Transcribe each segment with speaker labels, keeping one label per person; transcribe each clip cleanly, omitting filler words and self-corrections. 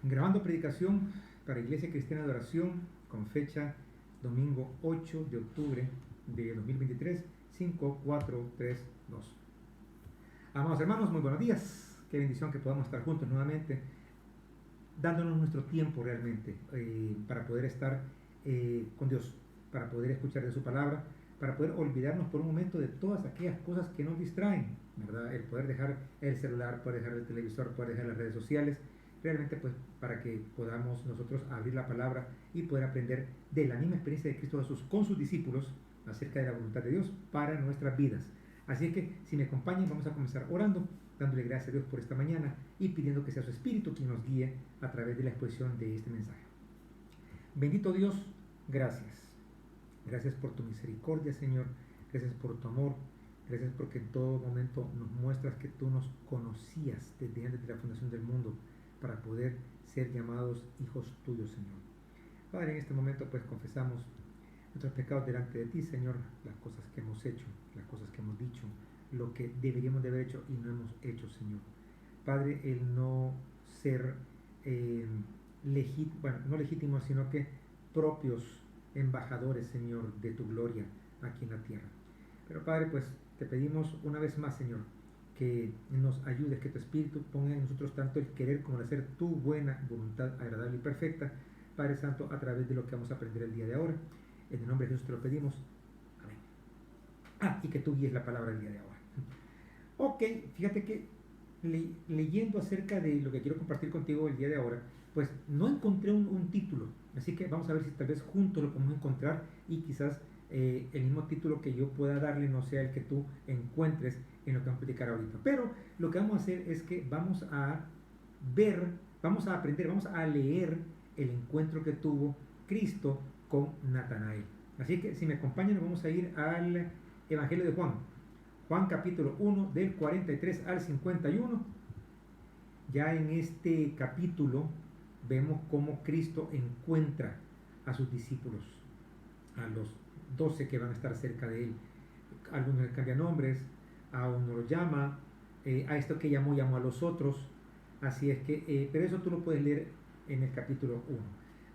Speaker 1: Grabando predicación para Iglesia Cristiana de Oración con fecha domingo 8 de octubre de 2023, 5432. Amados hermanos, muy buenos días. Qué bendición que podamos estar juntos nuevamente, dándonos nuestro tiempo realmente para poder estar con Dios, para poder escuchar de su palabra, para poder olvidarnos por un momento de todas aquellas cosas que nos distraen, ¿verdad? El poder dejar el celular, poder dejar el televisor, poder dejar las redes sociales, realmente pues para que podamos nosotros abrir la palabra y poder aprender de la misma experiencia de Cristo Jesús con sus discípulos acerca de la voluntad de Dios para nuestras vidas. Así que si me acompañan vamos a comenzar orando, dándole gracias a Dios por esta mañana y pidiendo que sea su Espíritu quien nos guíe a través de la exposición de este mensaje. Bendito Dios, gracias. Gracias por tu misericordia, Señor. Gracias por tu amor. Gracias porque en todo momento nos muestras que tú nos conocías desde antes de la fundación del mundo para poder ser llamados hijos tuyos, Señor. Padre, en este momento pues confesamos nuestros pecados delante de ti, Señor, las cosas que hemos hecho, las cosas que hemos dicho, lo que deberíamos de haber hecho y no hemos hecho, Señor. Padre, el no ser no legítimos, sino que propios embajadores, Señor, de tu gloria aquí en la tierra. Pero Padre, pues te pedimos una vez más, Señor, que nos ayudes, que tu Espíritu ponga en nosotros tanto el querer como el hacer tu buena voluntad agradable y perfecta, Padre Santo, a través de lo que vamos a aprender el día de ahora. En el nombre de Jesús te lo pedimos. Amén. Y que tú guíes la palabra el día de ahora. Ok, fíjate que leyendo acerca de lo que quiero compartir contigo el día de ahora, pues no encontré un título, así que vamos a ver si tal vez juntos lo podemos encontrar y quizás el mismo título que yo pueda darle no sea el que tú encuentres en lo que vamos a platicar ahorita. Pero lo que vamos a hacer es que vamos a ver, vamos a aprender, vamos a leer el encuentro que tuvo Cristo con Natanael. Así que si me acompañan vamos a ir al Evangelio de Juan. Juan capítulo 1 del 43 al 51. Ya en este capítulo vemos cómo Cristo encuentra a sus discípulos, a los 12 que van a estar cerca de él. Algunos le cambian nombres, a uno lo llama, a esto que llamó a los otros. Así es que, pero eso tú lo puedes leer en el capítulo 1.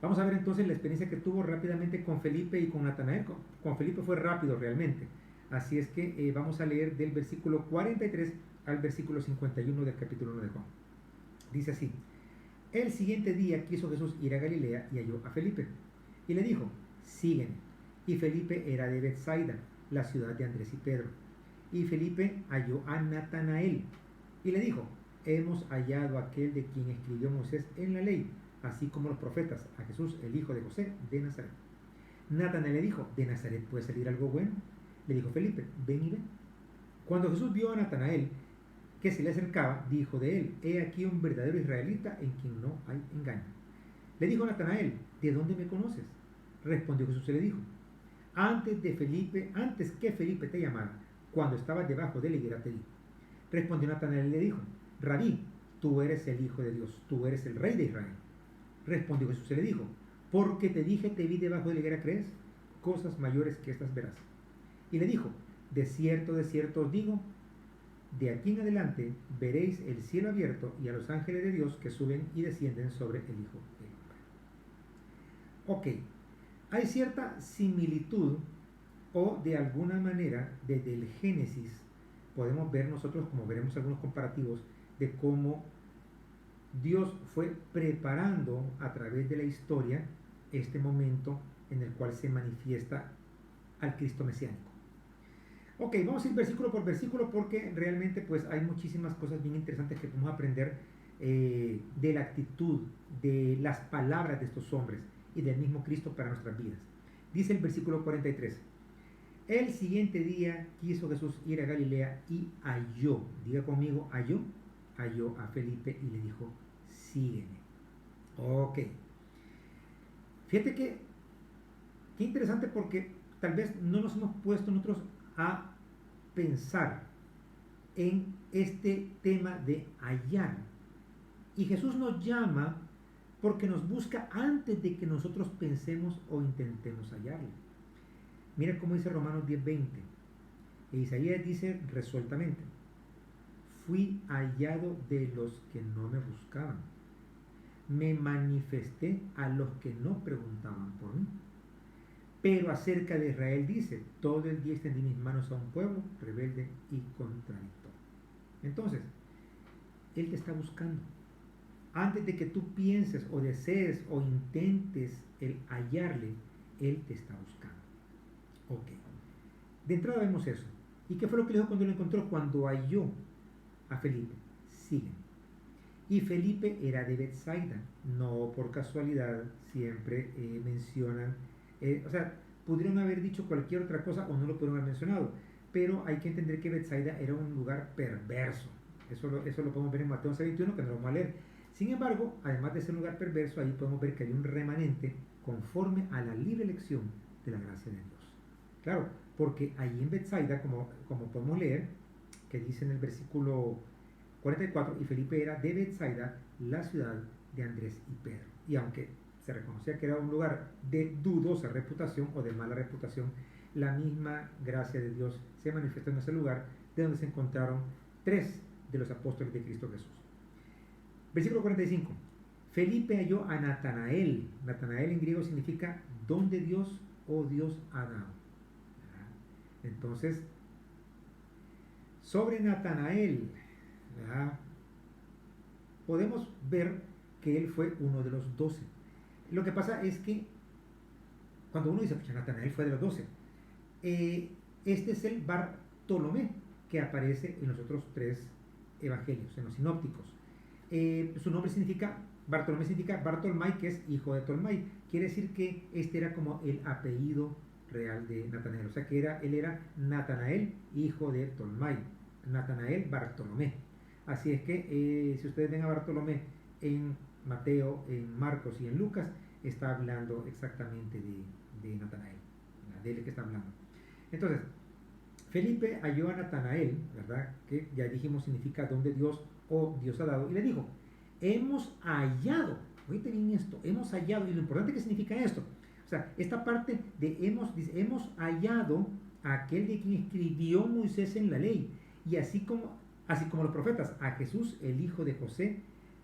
Speaker 1: Vamos a ver entonces la experiencia que tuvo rápidamente con Felipe y con Natanael. Con Felipe fue rápido realmente. Así es que vamos a leer del versículo 43 al versículo 51 del capítulo 1 de Juan. Dice así: el siguiente día quiso Jesús ir a Galilea y halló a Felipe. Y le dijo: sígueme. Y Felipe era de Betsaida, la ciudad de Andrés y Pedro. Y Felipe halló a Natanael. Y le dijo: hemos hallado a aquel de quien escribió Moisés en la ley, así como los profetas, a Jesús, el hijo de José, de Nazaret. Natanael le dijo: ¿de Nazaret puede salir algo bueno? Le dijo Felipe: ven y ve. Cuando Jesús vio a Natanael que se le acercaba, dijo de él: he aquí un verdadero israelita en quien no hay engaño. Le dijo Natanael: ¿de dónde me conoces? Respondió Jesús y le dijo: antes que Felipe te llamara, cuando estabas debajo de la higuera te vi. Respondió Natanael y le dijo: Rabí, tú eres el Hijo de Dios, tú eres el Rey de Israel. Respondió Jesús y le dijo: porque te dije te vi debajo de la higuera, ¿crees? Cosas mayores que estas verás. Y le dijo: de cierto os digo, de aquí en adelante veréis el cielo abierto y a los ángeles de Dios que suben y descienden sobre el Hijo del Hombre. Ok, hay cierta similitud, o de alguna manera desde el Génesis podemos ver nosotros, como veremos algunos comparativos, de cómo Dios fue preparando a través de la historia este momento en el cual se manifiesta al Cristo mesiánico. Ok, vamos a ir versículo por versículo porque realmente pues hay muchísimas cosas bien interesantes que podemos aprender de la actitud, de las palabras de estos hombres y del mismo Cristo para nuestras vidas. Dice el versículo 43: el siguiente día quiso Jesús ir a Galilea y halló, diga conmigo, halló a Felipe y le dijo: sígueme. Ok, fíjate que qué interesante porque tal vez no nos hemos puesto nosotros a pensar en este tema de hallar. Y Jesús nos llama porque nos busca antes de que nosotros pensemos o intentemos hallarle. Mira cómo dice Romanos 10:20. E Isaías dice resueltamente: fui hallado de los que no me buscaban. me manifesté a los que no preguntaban por mí. Pero acerca de Israel dice, todo el día extendí mis manos a un pueblo rebelde y contradictorio. Entonces, Él te está buscando. Antes de que tú pienses o desees o intentes el hallarle, Él te está buscando. Ok. De entrada vemos eso. ¿Y qué fue lo que le dijo cuando lo encontró? Cuando halló a Felipe. Siguen. Y Felipe era de Betsaida. No por casualidad siempre mencionan, o sea, pudieron haber dicho cualquier otra cosa o no lo pudieron haber mencionado, pero hay que entender que Betsaida era un lugar perverso. Eso lo podemos ver en Mateo 11:21, que no lo vamos a leer. Sin embargo, además de ser un lugar perverso, ahí podemos ver que hay un remanente conforme a la libre elección de la gracia de Dios. Claro, porque ahí en Betsaida, como podemos leer, que dice en el versículo 44, y Felipe era de Betsaida, la ciudad de Andrés y Pedro. Y aunque se reconocía que era un lugar de dudosa reputación o de mala reputación, la misma gracia de Dios se manifestó en ese lugar, de donde se encontraron 3 de los apóstoles de Cristo Jesús. Versículo 45. Felipe halló a Natanael. Natanael en griego significa don de Dios o Dios ha dado. Entonces, sobre Natanael, podemos ver que él fue uno de los 12. Lo que pasa es que cuando uno dice, pues Natanael fue de los 12, este es el Bartolomé que aparece en los otros 3 evangelios, en los sinópticos. Su nombre significa, Bartolomé significa Bartolmai, que es hijo de Tolmai. Quiere decir que este era como el apellido real de Natanael. O sea que él era Natanael, hijo de Tolmai. Natanael Bartolomé. Así es que si ustedes ven a Bartolomé en Mateo, en Marcos y en Lucas, está hablando exactamente de Natanael, de él que está hablando. Entonces, Felipe halló a Natanael, ¿verdad? Que ya dijimos significa don de Dios o Dios ha dado, y le dijo, hemos hallado, oíste bien esto, hemos hallado, y lo importante que significa esto, o sea, esta parte de dice, hemos hallado a aquel de quien escribió Moisés en la ley, y así como los profetas, a Jesús, el hijo de José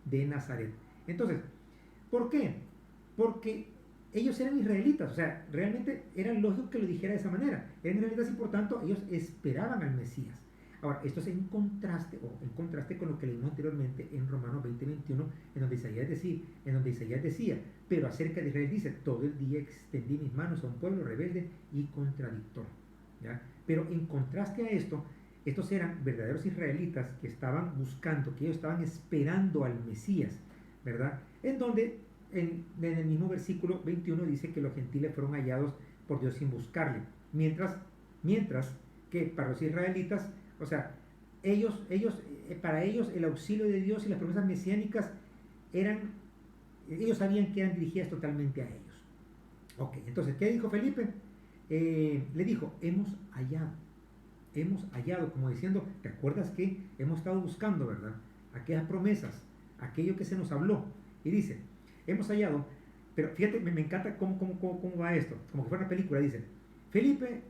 Speaker 1: de Nazaret. Entonces, ¿por qué? Porque ellos eran israelitas, o sea, realmente era lógico que lo dijera de esa manera. Eran israelitas y por tanto ellos esperaban al Mesías. Ahora, esto es en contraste con lo que leímos anteriormente en Romanos 20:21, en donde Isaías decía, pero acerca de Israel dice, todo el día extendí mis manos a un pueblo rebelde y contradictorio. ¿Ya? Pero en contraste a esto, estos eran verdaderos israelitas que estaban buscando, que ellos estaban esperando al Mesías, ¿verdad? En donde en el mismo versículo 21 dice que los gentiles fueron hallados por Dios sin buscarle, mientras que para los israelitas, o sea, para ellos el auxilio de Dios y las promesas mesiánicas ellos sabían que eran dirigidas totalmente a ellos. Ok, entonces, ¿qué dijo Felipe? Le dijo, hemos hallado, como diciendo, ¿te acuerdas que hemos estado buscando, verdad? Aquellas promesas, aquello que se nos habló. Y dice, hemos hallado, pero fíjate, me encanta cómo va esto, como que fuera una película, Felipe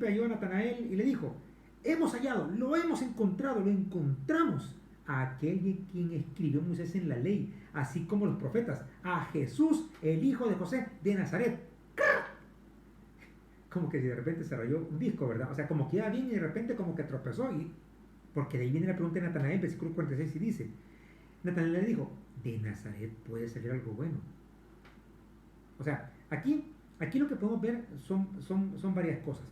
Speaker 1: halló a Natanael y le dijo, hemos hallado, lo hemos encontrado, lo encontramos a aquel de quien escribió Moisés en la ley, así como los profetas, a Jesús, el hijo de José de Nazaret. Como que de repente se rayó un disco, ¿verdad? O sea, como que iba bien y de repente como que tropezó, porque de ahí viene la pregunta de Natanael, versículo 46, y dice, Natanael le dijo, de Nazaret puede salir algo bueno. O sea, aquí lo que podemos ver son varias cosas.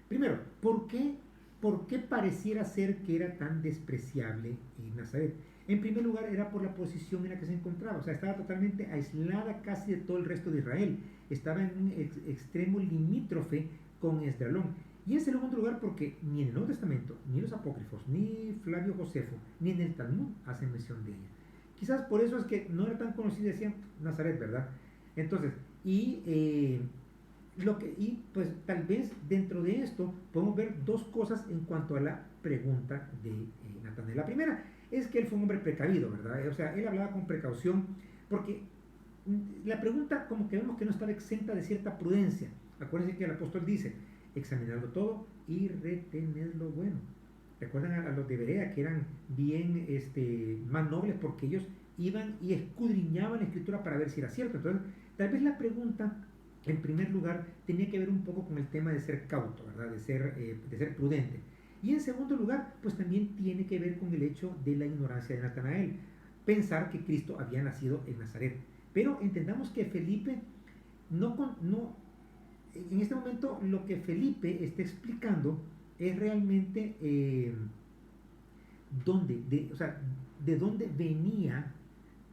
Speaker 1: Primero, ¿por qué pareciera ser que era tan despreciable en Nazaret? En primer lugar, era por la posición en la que se encontraba. O sea, estaba totalmente aislada casi de todo el resto de Israel. Estaba en un extremo limítrofe con Esdrelón. Y en segundo lugar, porque ni en el Nuevo Testamento, ni los apócrifos, ni Flavio Josefo, ni en el Talmud hacen mención de ella. Quizás por eso es que no era tan conocida, decían Nazaret, ¿verdad? Entonces, pues tal vez dentro de esto podemos ver dos cosas en cuanto a la pregunta de Natanael. La primera es que él fue un hombre precavido, ¿verdad? O sea, él hablaba con precaución porque la pregunta como que vemos que no estaba exenta de cierta prudencia. Acuérdense que el apóstol dice, examinarlo todo y retener lo bueno. Recuerdan a los de Berea que eran bien más nobles porque ellos iban y escudriñaban la escritura para ver si era cierto. Entonces, tal vez la pregunta, en primer lugar, tenía que ver un poco con el tema de ser cauto, ¿verdad? De ser prudente. Y en segundo lugar, pues también tiene que ver con el hecho de la ignorancia de Natanael. Pensar que Cristo había nacido en Nazaret. Pero entendamos que Felipe no en este momento lo que Felipe está explicando es realmente o sea, de dónde venía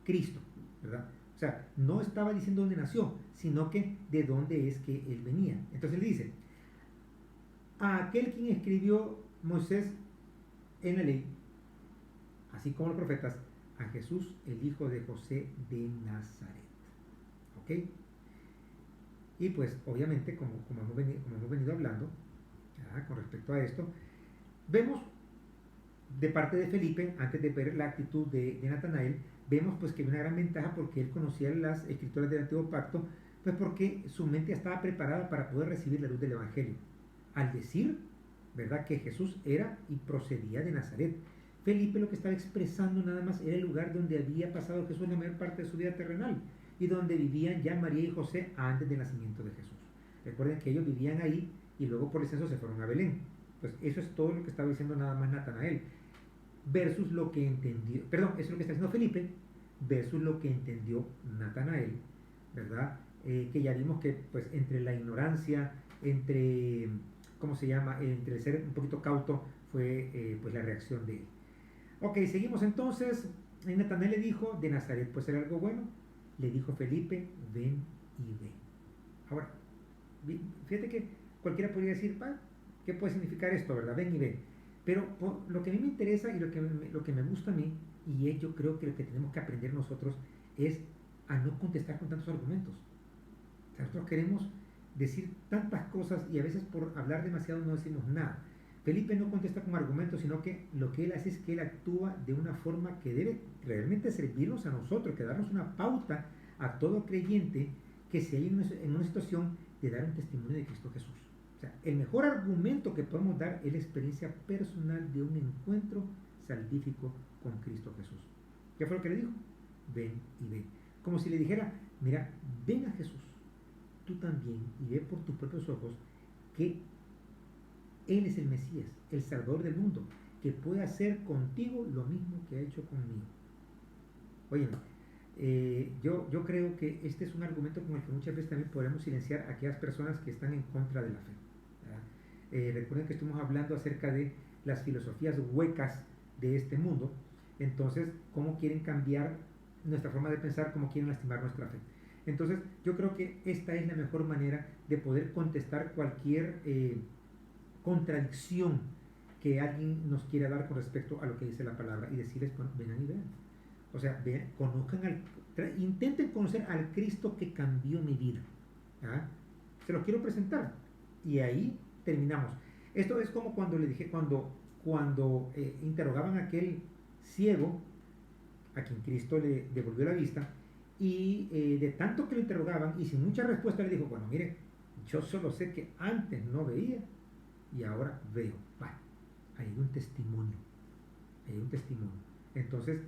Speaker 1: Cristo, ¿verdad? O sea, no estaba diciendo dónde nació, sino que de dónde es que él venía. Entonces le dice, a aquel quien escribió Moisés en la ley, así como los profetas, a Jesús, el hijo de José de Nazaret. ¿Ok? Y pues obviamente, como hemos venido hablando, ¿verdad? Con respecto a esto, vemos de parte de Felipe, antes de ver la actitud de Natanael, vemos pues que hay una gran ventaja porque él conocía las escrituras del Antiguo Pacto, pues porque su mente estaba preparada para poder recibir la luz del Evangelio. Al decir, ¿verdad?, que Jesús era y procedía de Nazaret. Felipe lo que estaba expresando nada más era el lugar donde había pasado Jesús la mayor parte de su vida terrenal y donde vivían ya María y José antes del nacimiento de Jesús. Recuerden que ellos vivían ahí y luego por el censo se fueron a Belén. Pues eso es todo lo que estaba diciendo nada más Natanael versus lo que entendió, perdón, eso es lo que está diciendo Felipe versus lo que entendió Natanael, ¿verdad? Que ya vimos que pues entre la ignorancia, entre, ¿cómo se llama?, entre el ser un poquito cauto fue pues la reacción de él. Ok, seguimos entonces. Natanael le dijo, de Nazaret puede ser algo bueno. Le dijo Felipe, ven y ve. Ahora, fíjate que cualquiera podría decir, ¿qué puede significar esto, verdad? Ven y ve. Pero lo que a mí me interesa y lo que me gusta a mí, y yo creo que lo que tenemos que aprender nosotros es a no contestar con tantos argumentos. O sea, nosotros queremos decir tantas cosas y a veces por hablar demasiado no decimos nada. Felipe no contesta con argumentos, sino que lo que él hace es que él actúa de una forma que debe realmente servirnos a nosotros, que darnos una pauta a todo creyente que se halla en una situación de dar un testimonio de Cristo Jesús. O sea, el mejor argumento que podemos dar es la experiencia personal de un encuentro salvífico con Cristo Jesús. ¿Qué fue lo que le dijo? Ven y ve. Como si le dijera, mira, ven a Jesús, tú también, y ve por tus propios ojos que Él es el Mesías, el Salvador del mundo, que puede hacer contigo lo mismo que ha hecho conmigo. Oye, yo creo que este es un argumento con el que muchas veces también podemos silenciar a aquellas personas que están en contra de la fe. Recuerden que estuvimos hablando acerca de las filosofías huecas de este mundo. Entonces, cómo quieren cambiar nuestra forma de pensar, cómo quieren lastimar nuestra fe. Entonces, yo creo que esta es la mejor manera de poder contestar cualquier contradicción que alguien nos quiera dar con respecto a lo que dice la palabra y decirles, bueno, vengan y vean. O sea, vean, intenten conocer al Cristo que cambió mi vida. ¿Ah? Se los quiero presentar. Y ahí terminamos. Esto es como cuando le dije, cuando interrogaban a aquel ciego a quien Cristo le devolvió la vista, y de tanto que lo interrogaban y sin mucha respuesta le dijo, bueno, mire, yo solo sé que antes no veía y ahora veo. Bueno, hay un testimonio. Hay un testimonio. Entonces,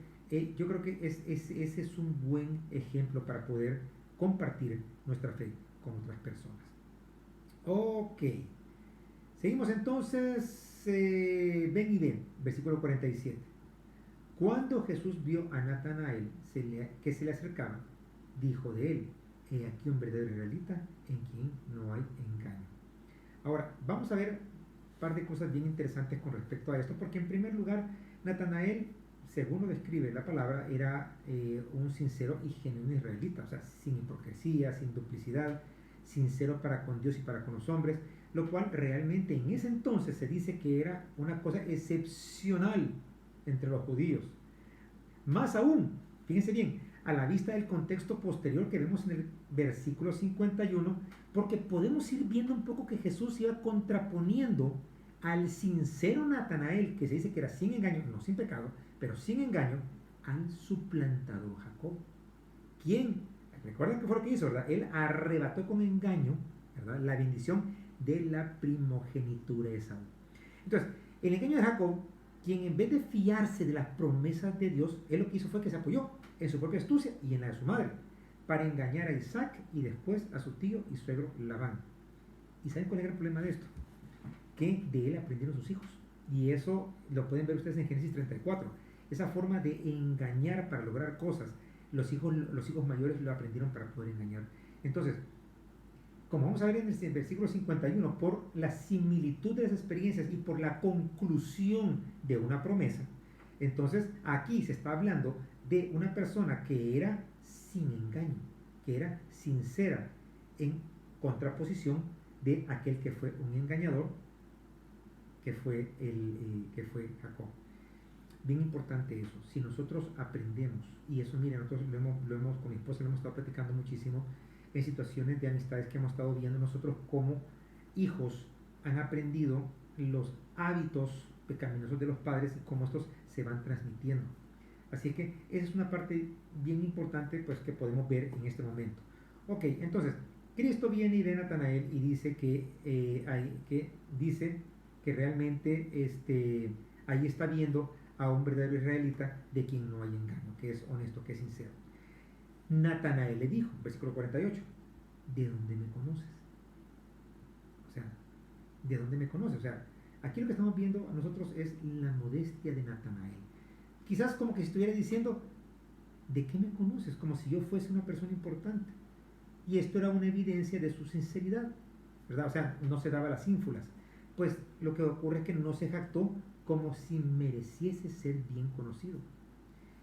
Speaker 1: yo creo que ese es un buen ejemplo para poder compartir nuestra fe con otras personas. Ok. Seguimos entonces. Ven y ven. Versículo 47. Cuando Jesús vio a Natanael que se le acercaba, dijo de él, he aquí un verdadero israelita en quien no hay engaño. Ahora, vamos a ver un par de cosas bien interesantes con respecto a esto, porque en primer lugar, Natanael, según lo describe la palabra, era un sincero y genuino israelita, o sea, sin hipocresía, sin duplicidad, sincero para con Dios y para con los hombres, lo cual realmente en ese entonces se dice que era una cosa excepcional entre los judíos. Más aún, fíjense bien, a la vista del contexto posterior que vemos en el versículo 51, porque podemos ir viendo un poco que Jesús iba contraponiendo al sincero Natanael, que se dice que era sin engaño, no sin pecado, pero sin engaño, al suplantador Jacob. ¿Quién? Recuerden que fue lo que hizo, ¿verdad? Él arrebató con engaño, ¿verdad?, la bendición de la primogenitura de Esaú. Entonces, El engaño de Jacob, quien en vez de fiarse de las promesas de Dios, él lo que hizo fue que se apoyó en su propia astucia y en la de su madre, para engañar a Isaac y después a su tío y suegro Labán. ¿Y saben cuál era el problema de esto? Que de él aprendieron sus hijos. Y eso lo pueden ver ustedes en Génesis 34. Esa forma de engañar para lograr cosas, los hijos mayores lo aprendieron para poder engañar. Entonces, como vamos a ver en el versículo 51, por la similitud de las experiencias y por la conclusión de una promesa, entonces aquí se está hablando de una persona que era sin engaño, que era sincera, en contraposición de aquel que fue un engañador, que fue Jacob. Bien importante eso. Si nosotros aprendemos, y eso, mira, nosotros con mi esposa lo hemos estado platicando muchísimo en situaciones de amistades que hemos estado viendo nosotros, cómo hijos han aprendido los hábitos pecaminosos de los padres y cómo estos se van transmitiendo. Así que esa es una parte bien importante, pues, que podemos ver en este momento. Ok, entonces Cristo viene y ve a Natanael y dice que realmente ahí está viendo a un verdadero israelita de quien no hay engaño, que es honesto, que es sincero. Natanael le dijo, versículo 48, ¿de dónde me conoces? O sea, ¿de dónde me conoces? O sea, aquí lo que estamos viendo a nosotros es la modestia de Natanael. Quizás como que estuviera diciendo, ¿de qué me conoces? Como si yo fuese una persona importante. Y esto era una evidencia de su sinceridad, ¿verdad? O sea, no se daba las ínfulas. Pues lo que ocurre es que no se jactó como si mereciese ser bien conocido.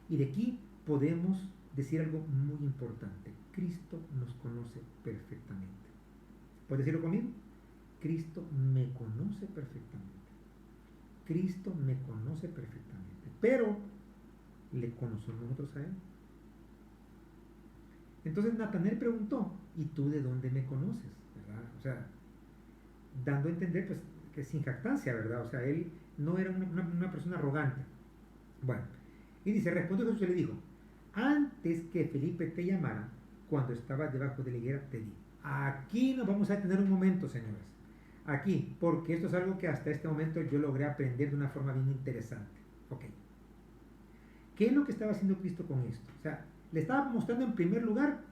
Speaker 1: Y de aquí podemos decir algo muy importante. Cristo nos conoce perfectamente. ¿Puedes decirlo conmigo? Cristo me conoce perfectamente. Cristo me conoce perfectamente. Pero le conocemos nosotros a Él. Entonces Natanael preguntó, ¿y tú de dónde me conoces? ¿Verdad? O sea, dando a entender pues que sin jactancia, ¿verdad? O sea, él no era una persona arrogante. Bueno, y dice, respondió Jesús y le dijo, antes que Felipe te llamara, cuando estabas debajo de la higuera, te di. Aquí nos vamos a detener un momento, señores. Aquí, porque esto es algo que hasta este momento yo logré aprender de una forma bien interesante. Ok. ¿Qué es lo que estaba haciendo Cristo con esto? O sea, le estaba mostrando en primer lugar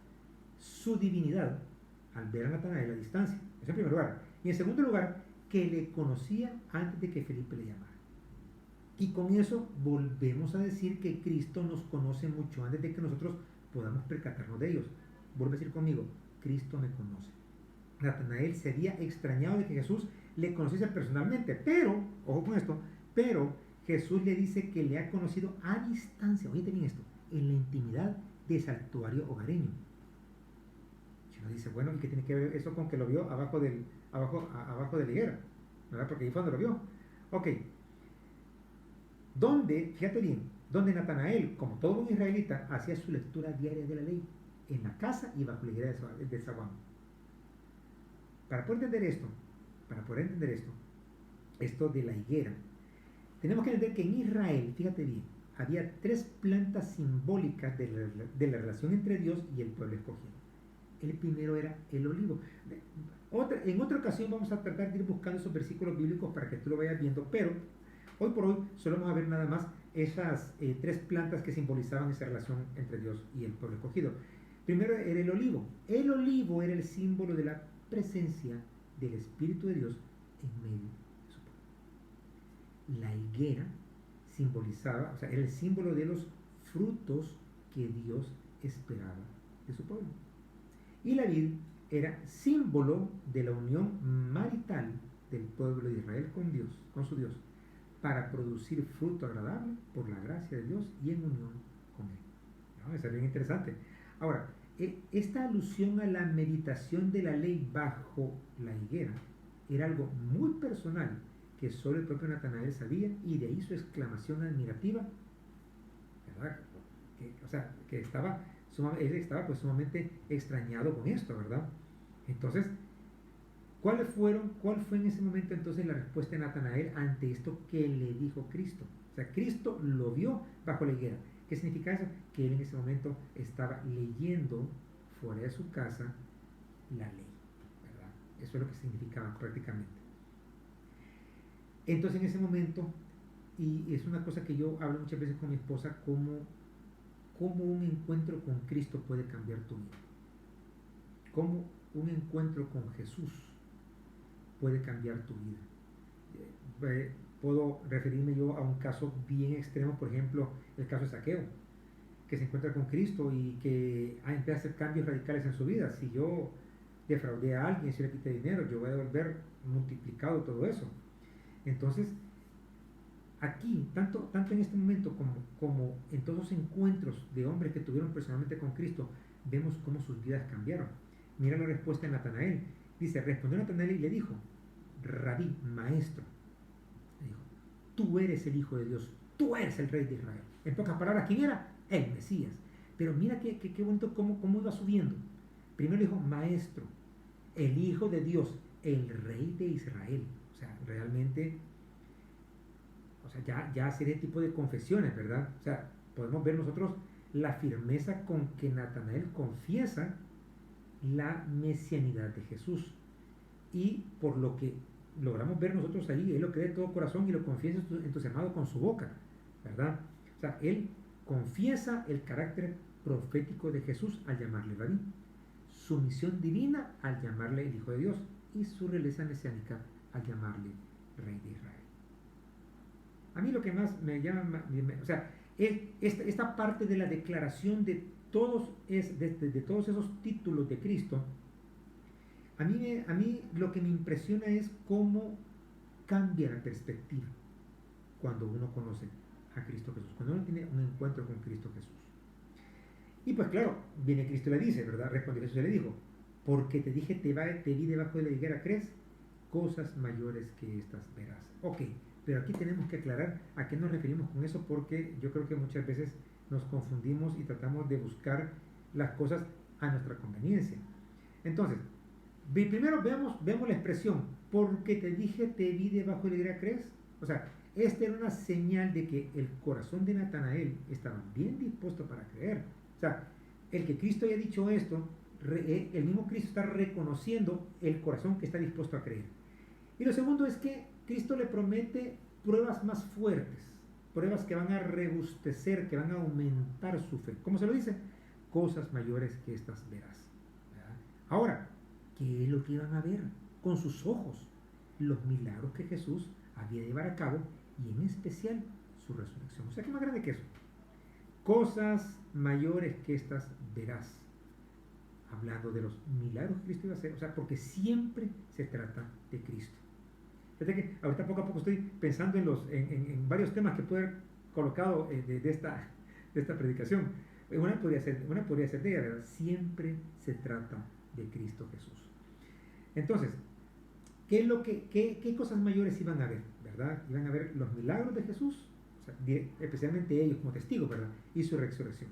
Speaker 1: su divinidad al ver a Natanael a distancia. Eso en primer lugar. Y en segundo lugar, que le conocía antes de que Felipe le llamara. Y con eso volvemos a decir que Cristo nos conoce mucho antes de que nosotros podamos percatarnos de ellos. Vuelve a decir conmigo, Cristo me conoce. Natanael se había extrañado de que Jesús le conociese personalmente, pero, ojo con esto, pero Jesús le dice que le ha conocido a distancia, oye bien esto, en la intimidad de santuario hogareño. Si uno dice, bueno, ¿y qué tiene que ver eso con que lo vio abajo de la higuera? ¿Verdad? Porque ahí fue donde lo vio. Ok. Fíjate bien, donde Natanael, como todo un israelita, hacía su lectura diaria de la ley, en la casa y bajo la higuera de zaguán. Para poder entender esto de la higuera, tenemos que entender que en Israel, fíjate bien, había tres plantas simbólicas de la relación entre Dios y el pueblo escogido. El primero era el olivo. En otra ocasión vamos a tratar de ir buscando esos versículos bíblicos para que tú lo vayas viendo, pero hoy por hoy solo vamos a ver nada más esas tres plantas que simbolizaban esa relación entre Dios y el pueblo escogido. Primero era el olivo. El olivo era el símbolo de la presencia del Espíritu de Dios en medio de su pueblo. La higuera simbolizaba, o sea, era el símbolo de los frutos que Dios esperaba de su pueblo. Y la vid era símbolo de la unión marital del pueblo de Israel con Dios, con su Dios, para producir fruto agradable por la gracia de Dios y en unión con Él. ¿No? Eso es bien interesante. Ahora, esta alusión a la meditación de la ley bajo la higuera era algo muy personal que solo el propio Natanael sabía, y de ahí su exclamación admirativa, ¿verdad? Que él estaba pues sumamente extrañado con esto, ¿verdad? Entonces, ¿cuál fue en ese momento entonces la respuesta de Natanael ante esto que le dijo Cristo? O sea, Cristo lo vio bajo la higuera. ¿Qué significa eso? Que él en ese momento estaba leyendo fuera de su casa la ley, ¿verdad? Eso es lo que significaba prácticamente. Entonces en ese momento, y es una cosa que yo hablo muchas veces con mi esposa, cómo un encuentro con Cristo puede cambiar tu vida. Cómo un encuentro con Jesús puede cambiar tu vida. Puedo referirme yo a un caso bien extremo, por ejemplo, el caso de Zaqueo, que se encuentra con Cristo y que empieza a hacer cambios radicales en su vida. Si yo defraudé a alguien, si le quité dinero, yo voy a devolver multiplicado todo eso. Entonces, aquí, tanto en este momento como en todos los encuentros de hombres que tuvieron personalmente con Cristo, vemos cómo sus vidas cambiaron. Mira la respuesta de Natanael. Dice, respondió Natanael y le dijo, Rabí, maestro, le dijo, tú eres el Hijo de Dios, tú eres el Rey de Israel. En pocas palabras, ¿quién era? El Mesías. Pero mira qué bonito cómo iba subiendo. Primero dijo, maestro, el Hijo de Dios, el Rey de Israel. O sea, realmente, o sea, ya hacer ese tipo de confesiones, ¿verdad? O sea, podemos ver nosotros la firmeza con que Natanael confiesa la mesianidad de Jesús. Y por lo que logramos ver nosotros ahí, él lo cree de todo corazón y lo confiesa entusiasmado con su boca, ¿verdad? O sea, él confiesa el carácter profético de Jesús al llamarle Rabí, su misión divina al llamarle el Hijo de Dios y su realeza mesiánica al llamarle Rey de Israel. A mí lo que más me llama, o sea, esta parte de la declaración de todos esos títulos de Cristo, a mí lo que me impresiona es cómo cambia la perspectiva cuando uno conoce a Cristo Jesús, cuando uno tiene un encuentro con Cristo Jesús. Y pues claro, viene Cristo y le dice, ¿verdad? Respondió Jesús y le dijo, porque te dije, te vi debajo de la higuera, ¿crees? Cosas mayores que estas verás. Ok, pero aquí tenemos que aclarar a qué nos referimos con eso, porque yo creo que muchas veces nos confundimos y tratamos de buscar las cosas a nuestra conveniencia. Entonces, primero veamos la expresión, porque te dije, te vi debajo de la higuera, ¿crees? O sea, esta era una señal de que el corazón de Natanael estaba bien dispuesto para creer. O sea, el que Cristo haya dicho esto, el mismo Cristo está reconociendo el corazón que está dispuesto a creer. Y lo segundo es que Cristo le promete pruebas más fuertes, pruebas que van a rebustecer, que van a aumentar su fe. ¿Cómo se lo dice? Cosas mayores que estas verás. ¿Verdad? Ahora, ¿qué es lo que iban a ver? Con sus ojos, los milagros que Jesús había de llevar a cabo y en especial su resurrección. O sea, ¿qué más grande que eso? Cosas mayores que estas verás. Hablando de los milagros que Cristo iba a hacer, o sea, porque siempre se trata de Cristo. Fíjate que ahorita poco a poco estoy pensando en varios temas que puedo haber colocado de esta predicación. Una podría ser de ella, ¿verdad? Siempre se trata de Cristo Jesús. Entonces, ¿qué cosas mayores iban a ver? ¿Verdad? Iban a ver los milagros de Jesús, o sea, especialmente ellos como testigos, ¿verdad? Y su resurrección.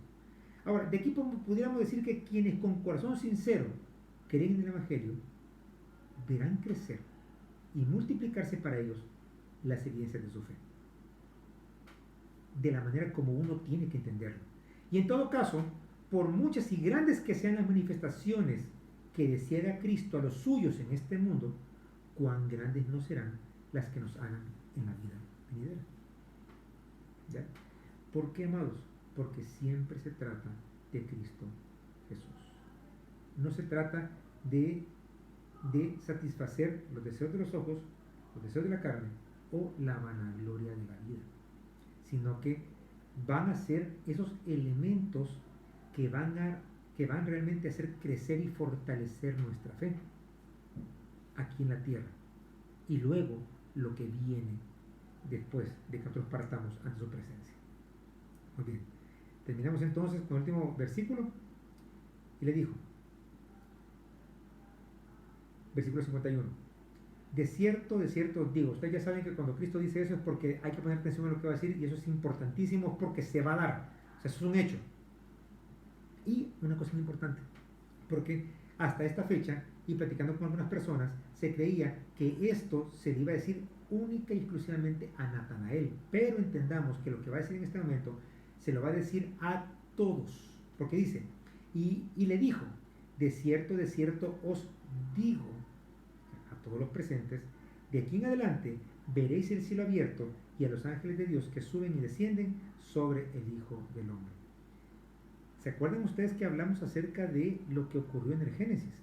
Speaker 1: Ahora, de aquí pudiéramos decir que quienes con corazón sincero creen en el Evangelio verán crecer y multiplicarse para ellos las evidencias de su fe, de la manera como uno tiene que entenderlo. Y en todo caso, por muchas y grandes que sean las manifestaciones que desea Cristo a los suyos en este mundo, cuán grandes no serán las que nos hagan en la vida venidera. ¿Ya? ¿Por qué, amados? Porque siempre se trata de Cristo Jesús. No se trata de satisfacer los deseos de los ojos, los deseos de la carne o la vanagloria de la vida, sino que van a ser esos elementos que van realmente a hacer crecer y fortalecer nuestra fe aquí en la tierra y luego lo que viene después de que nosotros partamos ante su presencia. Muy bien, terminamos entonces con el último versículo y le dijo, versículo 51, de cierto os digo. Ustedes ya saben que cuando Cristo dice eso es porque hay que poner atención a lo que va a decir y eso es importantísimo porque se va a dar, o sea, eso es un hecho. Y una cosa muy importante, porque hasta esta fecha, y platicando con algunas personas, se creía que esto se le iba a decir única y exclusivamente a Natanael, pero entendamos que lo que va a decir en este momento se lo va a decir a todos, porque dice, y le dijo, de cierto os digo, a todos los presentes, de aquí en adelante veréis el cielo abierto y a los ángeles de Dios que suben y descienden sobre el Hijo del Hombre. ¿Se acuerdan ustedes que hablamos acerca de lo que ocurrió en el Génesis?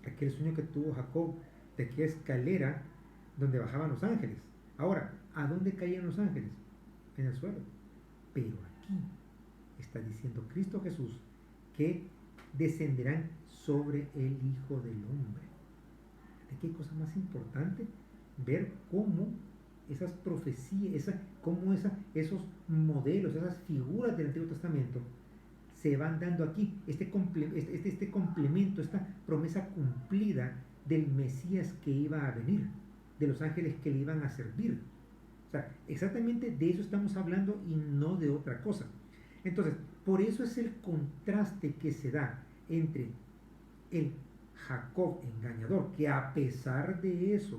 Speaker 1: Aquel sueño que tuvo Jacob, de aquella escalera donde bajaban los ángeles. Ahora, ¿a dónde caían los ángeles? En el suelo. Pero aquí está diciendo Cristo Jesús que descenderán sobre el Hijo del Hombre. Aquí hay cosa más importante, ver cómo esas profecías, esos modelos, esas figuras del Antiguo Testamento se van dando aquí, este complemento, esta promesa cumplida del Mesías que iba a venir, de los ángeles que le iban a servir. O sea, exactamente de eso estamos hablando y no de otra cosa. Entonces, por eso es el contraste que se da entre el Jacob engañador, que a pesar de eso,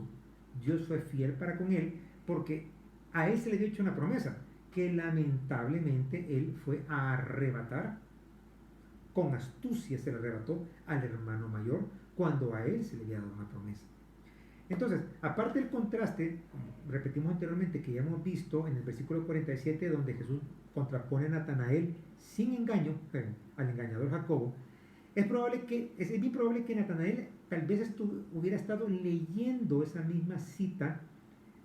Speaker 1: Dios fue fiel para con él, porque a él se le había hecho una promesa, que lamentablemente él fue a arrebatar, con astucia se le arrebató al hermano mayor, cuando a él se le había dado una promesa. Entonces, aparte del contraste, como repetimos anteriormente, que ya hemos visto en el versículo 47, donde Jesús contrapone a Natanael sin engaño, al engañador Jacobo, es bien probable que Natanael tal vez hubiera estado leyendo esa misma cita,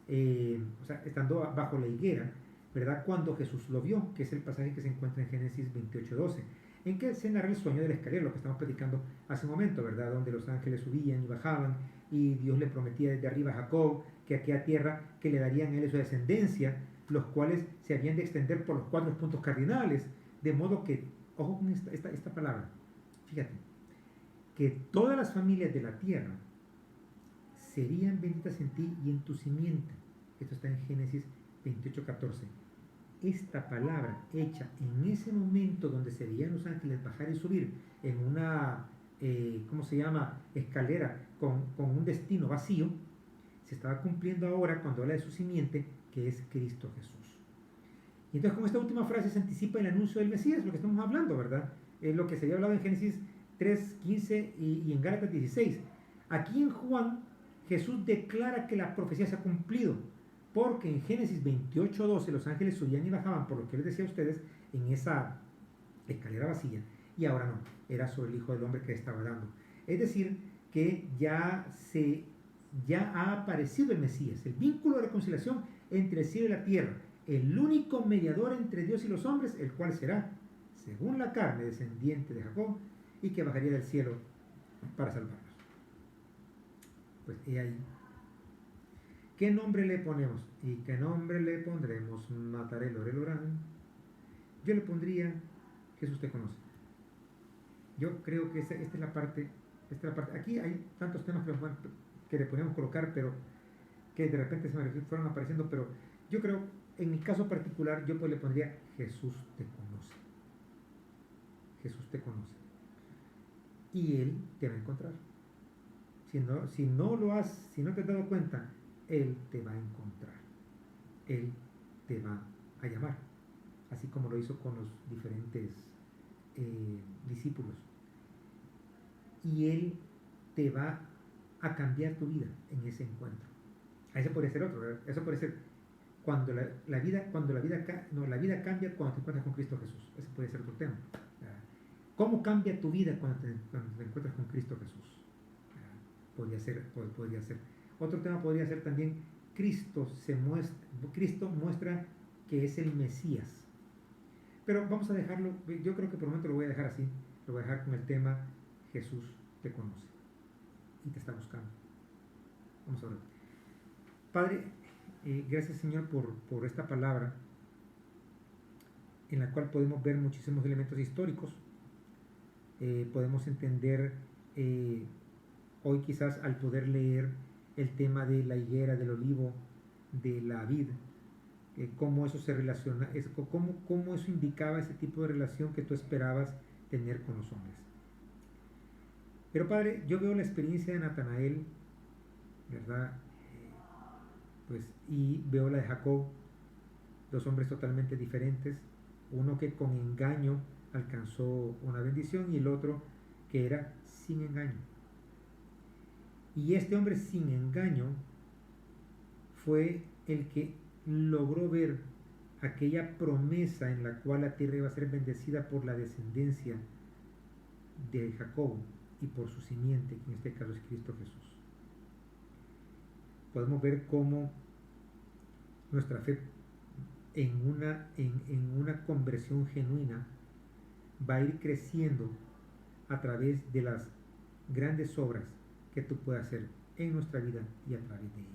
Speaker 1: o sea, estando bajo la higuera, ¿verdad? Cuando Jesús lo vio, que es el pasaje que se encuentra en Génesis 28:12, en que se narra el sueño de la escalera, lo que estamos platicando hace un momento, ¿verdad? Donde los ángeles subían y bajaban, y Dios le prometía desde arriba a Jacob que aquella tierra que le darían a él y su descendencia, los cuales se habían de extender por los 4 puntos cardinales, de modo que, ojo con esta palabra, fíjate, que todas las familias de la tierra serían benditas en ti y en tu simiente. Esto está en Génesis 28:14. Esta palabra hecha en ese momento donde se veían los ángeles bajar y subir en una, ¿cómo se llama?, escalera con un destino vacío, se estaba cumpliendo ahora cuando habla de su simiente, que es Cristo Jesús. Y entonces con esta última frase se anticipa el anuncio del Mesías, lo que estamos hablando, ¿verdad? Es lo que se había hablado en Génesis 3:15 y en Gálatas 16. Aquí en Juan, Jesús declara que la profecía se ha cumplido, porque en Génesis 28:12 los ángeles subían y bajaban, por lo que les decía a ustedes, en esa escalera vacía, y ahora no, era sobre el Hijo del Hombre que estaba dando. Es decir, que ya ha aparecido el Mesías, el vínculo de reconciliación entre el cielo y la tierra, el único mediador entre Dios y los hombres, el cual será, según la carne, descendiente de Jacob, y que bajaría del cielo para salvarnos. Pues he ahí. ¿Qué nombre le ponemos? ¿Y qué nombre le pondremos? Mataré Lorelorán. Yo le pondría Jesús te conoce. Yo creo que esta es la parte. Aquí hay tantos temas que le podemos colocar, pero que de repente se me fueron apareciendo, pero yo creo, en mi caso particular, yo pues le pondría Jesús te conoce. Jesús te conoce. Y Él te va a encontrar. Si no te has dado cuenta, Él te va a encontrar. Él te va a llamar. Así como lo hizo con los diferentes discípulos. Y Él te va a cambiar tu vida en ese encuentro. Ese podría ser otro, ¿verdad? Eso puede ser cuando la vida cambia cuando te encuentras con Cristo Jesús. Ese puede ser otro tema. ¿Cómo cambia tu vida cuando te encuentras con Cristo Jesús? Podría ser. Otro tema podría ser también Cristo muestra que es el Mesías. Pero vamos a dejarlo, yo creo que por el momento lo voy a dejar así. Lo voy a dejar con el tema Jesús te conoce y te está buscando. Vamos a ver. Padre, gracias Señor por esta palabra en la cual podemos ver muchísimos elementos históricos. Podemos entender hoy quizás al poder leer el tema de la higuera, del olivo, de la vid, cómo eso se relaciona, cómo eso indicaba ese tipo de relación que tú esperabas tener con los hombres. Pero Padre, yo veo la experiencia de Natanael, ¿verdad? Y veo la de Jacob, dos hombres totalmente diferentes, uno que con engaño alcanzó una bendición y el otro que era sin engaño. Y este hombre sin engaño fue el que logró ver aquella promesa en la cual la tierra iba a ser bendecida por la descendencia de Jacob y por su simiente, que en este caso es Cristo Jesús. Podemos ver cómo nuestra fe en una conversión genuina va a ir creciendo a través de las grandes obras que tú puedas hacer en nuestra vida y a través de ellas.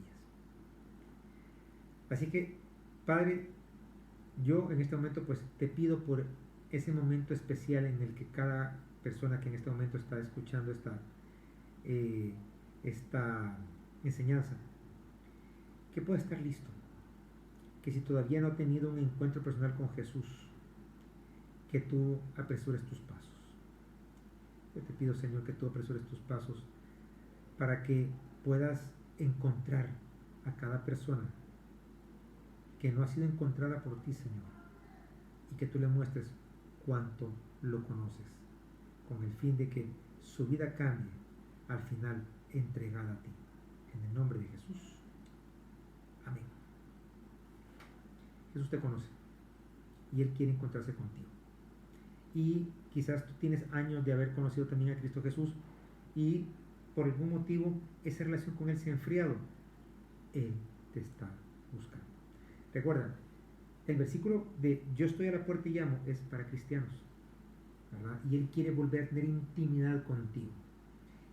Speaker 1: Así que, Padre, yo en este momento pues te pido por ese momento especial en el que cada persona que en este momento está escuchando esta enseñanza, que pueda estar listo, que si todavía no ha tenido un encuentro personal con Jesús, que tú apresures tus pasos. Yo te pido, Señor, que tú apresures tus pasos para que puedas encontrar a cada persona que no ha sido encontrada por ti, Señor, y que tú le muestres cuánto lo conoces, con el fin de que su vida cambie al final entregada a ti. En el nombre de Jesús. Amén. Jesús te conoce y Él quiere encontrarse contigo. Y quizás tú tienes años de haber conocido también a Cristo Jesús y por algún motivo esa relación con Él se ha enfriado. Él te está buscando. Recuerda, el versículo de yo estoy a la puerta y llamo es para cristianos, ¿verdad? Y Él quiere volver a tener intimidad contigo.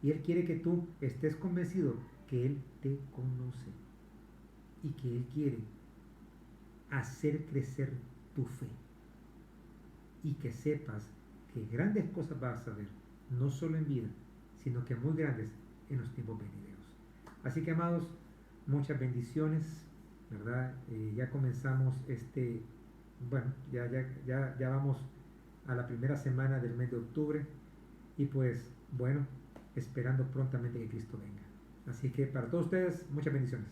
Speaker 1: Y Él quiere que tú estés convencido que Él te conoce y que Él quiere hacer crecer tu fe y que sepas que grandes cosas vas a ver, no solo en vida, sino que muy grandes en los tiempos venideros. Así que, amados, muchas bendiciones, ¿verdad? Ya comenzamos ya vamos a la primera semana del mes de octubre y pues, bueno, esperando prontamente que Cristo venga. Así que para todos ustedes, muchas bendiciones.